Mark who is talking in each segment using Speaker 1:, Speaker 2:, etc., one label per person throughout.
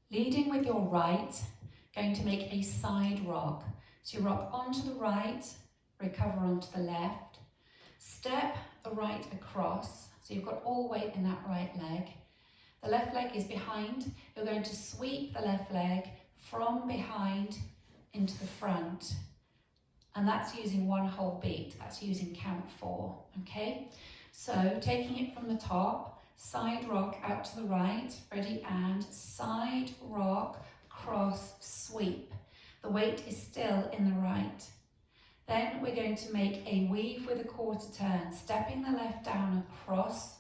Speaker 1: Leading with your right, going to make a side rock. So you rock onto the right, recover onto the left, step the right across, so you've got all weight in that right leg. The left leg is behind, you're going to sweep the left leg from behind into the front. And that's using one whole beat, that's using count 4, okay? So taking it from the top, side rock out to the right, ready, and side rock, cross, sweep. The weight is still in the right. Then we're going to make a weave with a quarter turn, stepping the left down across,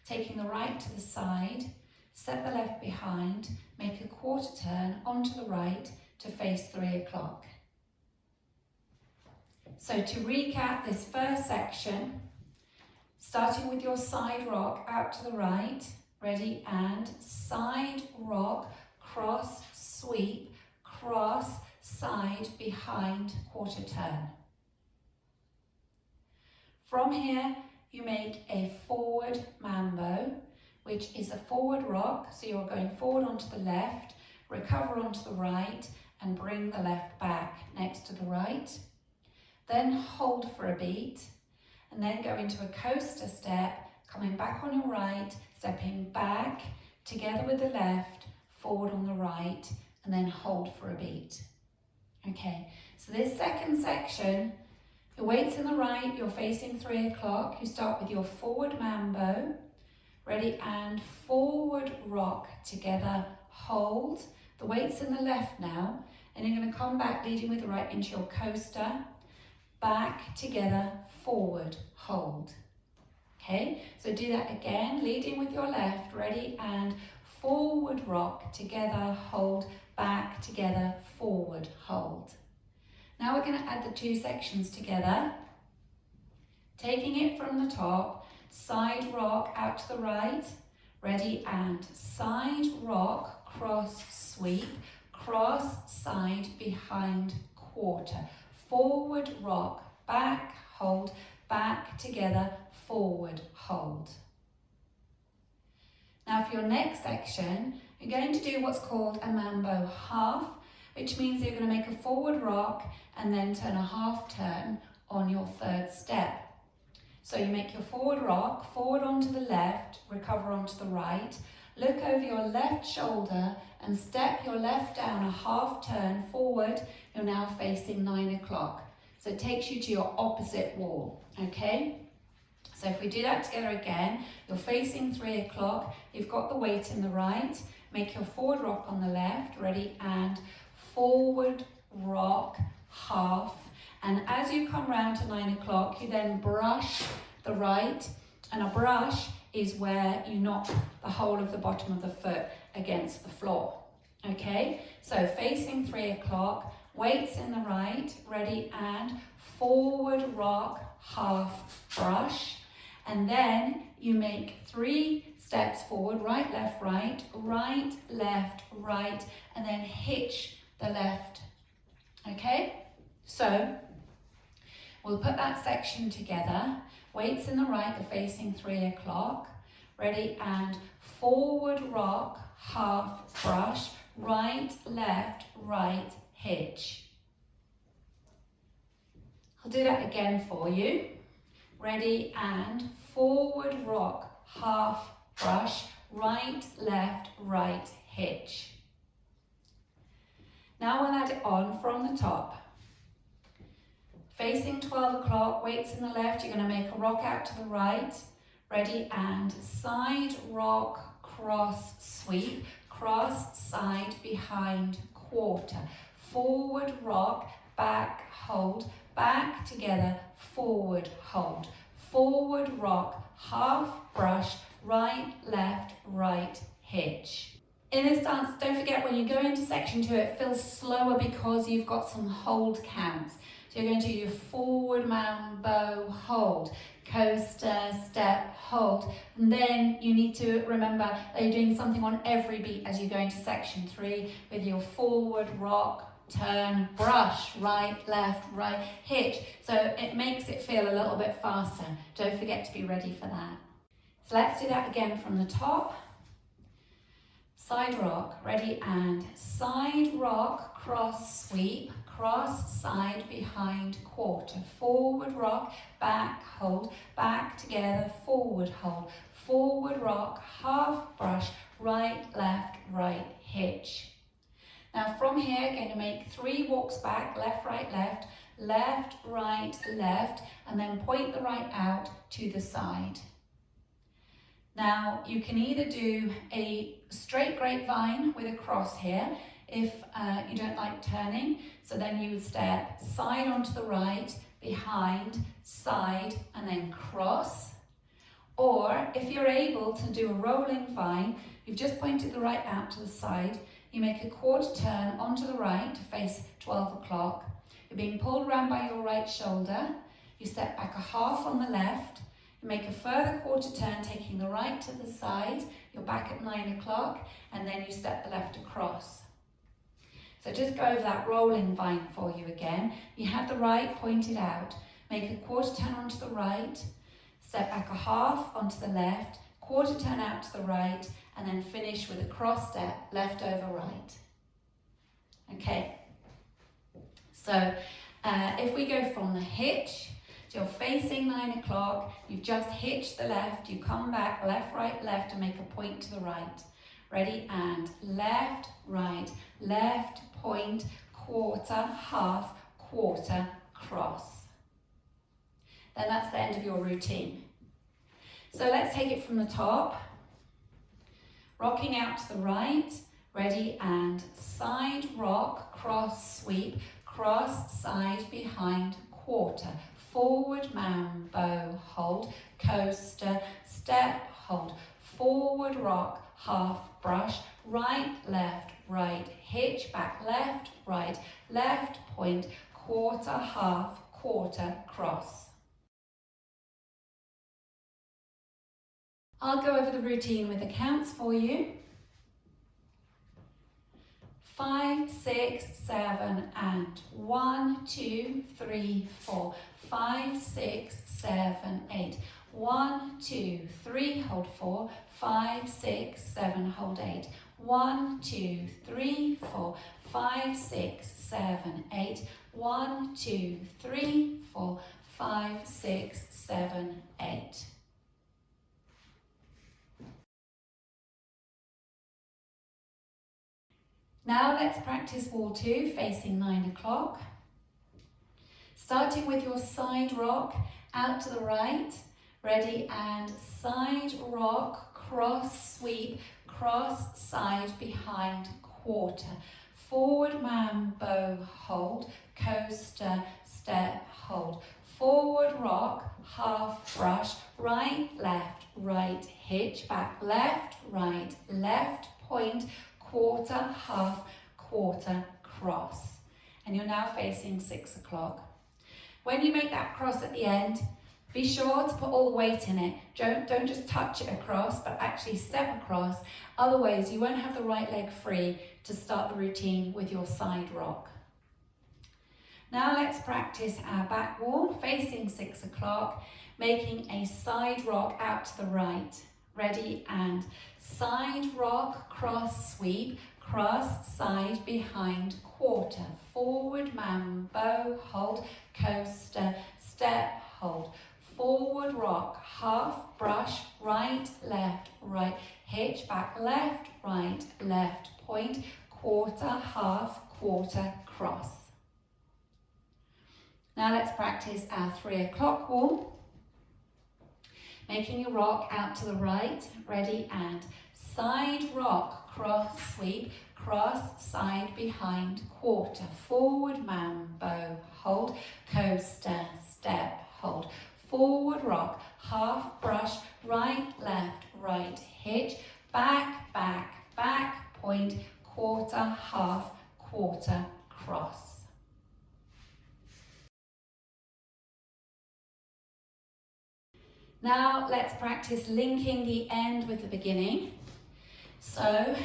Speaker 1: taking the right to the side, step the left behind, make a quarter turn onto the right to face 3 o'clock. So to recap this first section, starting with your side rock out to the right, ready, and side rock, cross, sweep, cross, side, behind, quarter turn. From here, you make a forward mambo, which is a forward rock, so you're going forward onto the left, recover onto the right, and bring the left back next to the right. Then hold for a beat, and then go into a coaster step, coming back on your right, stepping back, together with the left, forward on the right, and then hold for a beat. Okay, so this second section, your weight's in the right, you're facing 3 o'clock, you start with your forward mambo, ready, and forward rock together, hold, the weight's in the left now, and you're going to come back leading with the right into your coaster, back, together, forward, hold. Okay, so do that again, leading with your left, ready, and forward rock, together, hold, back, together, forward, hold. Now we're going to add the two sections together, taking it from the top, side rock out to the right, ready, and side rock, cross, sweep, cross, side, behind, quarter, forward rock, back, hold, back, together, forward, hold. Now for your next section, you're going to do what's called a mambo half, which means you're going to make a forward rock and then turn a half turn on your third step. So you make your forward rock, forward onto the left, recover onto the right, look over your left shoulder and step your left down a half turn forward. You're now facing 9 o'clock. So it takes you to your opposite wall, okay? So if we do that together again, you're facing 3 o'clock, you've got the weight in the right, make your forward rock on the left, ready, and forward rock, half, and as you come round to 9 o'clock, you then brush the right, and a brush is where you knock the whole of the bottom of the foot against the floor, okay? So facing 3 o'clock, weights in the right, ready, and forward rock, half, brush, and then you make 3 steps forward, right, left, right, right, left, right, and then hitch the left, okay? So we'll put that section together, weights in the right, you're facing 3 o'clock, ready, and forward rock, half, brush, right, left, right, hitch. I'll do that again for you, ready, and forward rock, half, brush, right, left, right, hitch. Now we'll add it on from the top. Facing 12 o'clock, weights in the left, you're going to make a rock out to the right, ready, and side rock, cross, sweep, cross, side, behind, quarter, forward rock, back, hold, back, together, forward, hold, forward rock, half, brush, right, left, right, hitch. In this dance, don't forget when you go into section 2, it feels slower because you've got some hold counts. So you're going to do your forward mambo, hold, coaster, step, hold, and then you need to remember that you're doing something on every beat as you go into section 3 with your forward rock, turn, brush, right, left, right, hitch. So it makes it feel a little bit faster. Don't forget to be ready for that. So let's do that again from the top. Side rock, ready, and side rock, cross sweep, cross, side, behind, quarter, forward rock, back, hold, back together, forward hold, forward rock, half brush, right, left, right, hitch. Now from here, going to make 3 walks back, left, right, left, left, right, left, and then point the right out to the side. Now you can either do a straight grapevine with a cross here if you don't like turning, so then you would step side onto the right, behind, side, and then cross. Or if you're able to do a rolling vine, you've just pointed the right out to the side, you make a quarter turn onto the right to face 12 o'clock. You're being pulled around by your right shoulder, you step back a half on the left, you make a further quarter turn taking the right to the side, you're back at 9 o'clock, and then you step the left across. So just go over that rolling vine for you again. You have the right pointed out, make a quarter turn onto the right, step back a half onto the left, quarter turn out to the right, and then finish with a cross step, left over right. Okay, so if we go from the hitch, so you're facing 9 o'clock, you've just hitched the left, you come back, left, right, left, and make a point to the right. Ready, and left, point, quarter, half, quarter, cross. Then that's the end of your routine. So let's take it from the top. Rocking out to the right, ready, and side rock, cross sweep, cross, side, behind, quarter, forward mambo, hold, coaster, step, hold, forward rock, half brush, right, right, hitch, back, left, point, quarter, half, quarter, cross. I'll go over the routine with the counts for you. 5, 6, 7, and 1, 2, 3, 4. 5, 6, 7, 8. 1, 2, 3, hold 4. 5, 6, 7, hold 8. 1, 2, 3, 4. 5, 6, 7, 8. 1, 2, 3, 4. 5, 6, 7, 8. Now let's practice wall 2 facing 9 o'clock. Starting with your side rock out to the right, ready, and side rock, cross sweep, cross, side, behind, quarter, forward mambo, hold, coaster, step, hold, forward rock, half brush, right, hitch, back, left, point, quarter, half, quarter, cross. And you're now facing 6 o'clock. When you make that cross at the end, be sure to put all the weight in it. Don't just touch it across, but actually step across. Otherwise, you won't have the right leg free to start the routine with your side rock. Now let's practice our back wall, facing 6 o'clock, making a side rock out to the right. Ready, and side rock, cross sweep, cross, side, behind, quarter, forward mambo, hold, coaster, step, hold, forward rock, half brush, right, hitch, back, left, point, quarter, half, quarter, cross. Now let's practice our 3 o'clock wall. Making a rock out to the right, ready, and side rock, cross sweep, cross, side, behind, quarter, forward mambo, hold, coaster, step, hold, forward rock, half brush, right, hitch, back, point, quarter, half, quarter, cross. Now let's practice linking the end with the beginning. So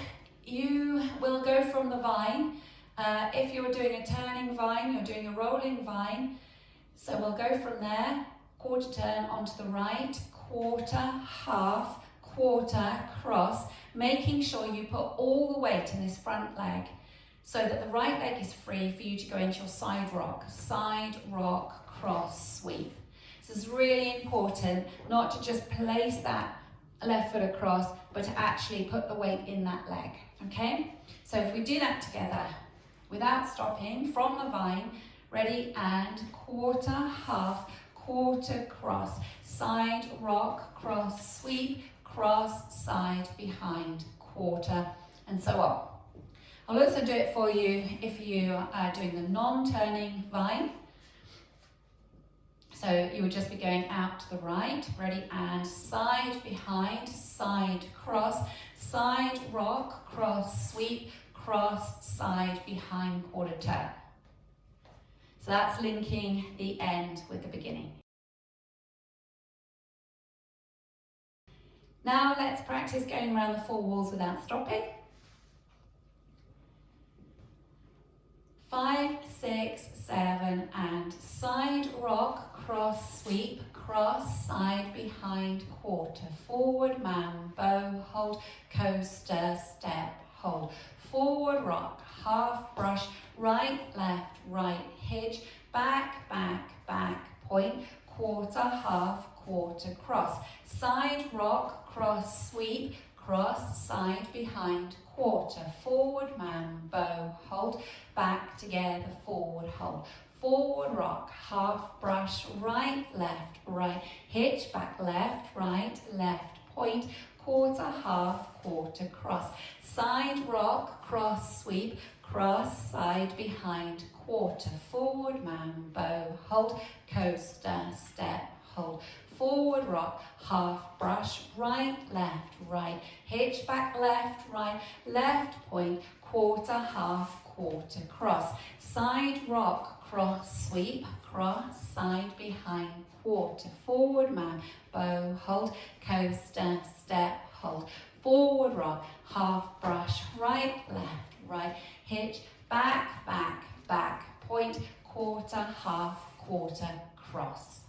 Speaker 1: you will go from the vine. If you're doing a turning vine, you're doing a rolling vine. So we'll go from there, quarter turn onto the right, quarter, half, quarter, cross, making sure you put all the weight in this front leg so that the right leg is free for you to go into your side rock, cross, sweep. So it's really important not to just place that left foot across, but to actually put the weight in that leg, okay? So if we do that together, without stopping, from the vine, ready, and quarter, half, quarter, cross, side, rock, cross, sweep, cross, side, behind, quarter, and so on. I'll also do it for you if you are doing the non-turning vine. So you would just be going out to the right, ready, and side, behind, side, cross, side, rock, cross, sweep, cross, side, behind, quarter turn. So that's linking the end with the beginning. Now let's practice going around the four walls without stopping. 5, 6, 7, and side, rock, cross, sweep, cross, side, behind, quarter, forward, mambo, hold, coaster, step, hold, forward, rock, half, brush, right, hitch, back, point, quarter, half, quarter, cross, side, rock, cross, sweep, cross, side, behind, quarter, forward, mambo, hold, back together, forward, hold, forward, rock, half, brush, right, hitch, back, left, point, quarter, half, quarter, cross, side, rock, cross, sweep, cross, side, behind, quarter, forward, mambo, hold, coaster, step, hold, forward, rock, half, brush, right, hitch, back, left, point, quarter, half, quarter, cross, side, rock, cross, sweep, cross, side, behind, quarter, forward, mambo, hold, coaster, step, hold, forward, rock, half, brush, right, hitch, back, point, quarter, half, quarter, cross.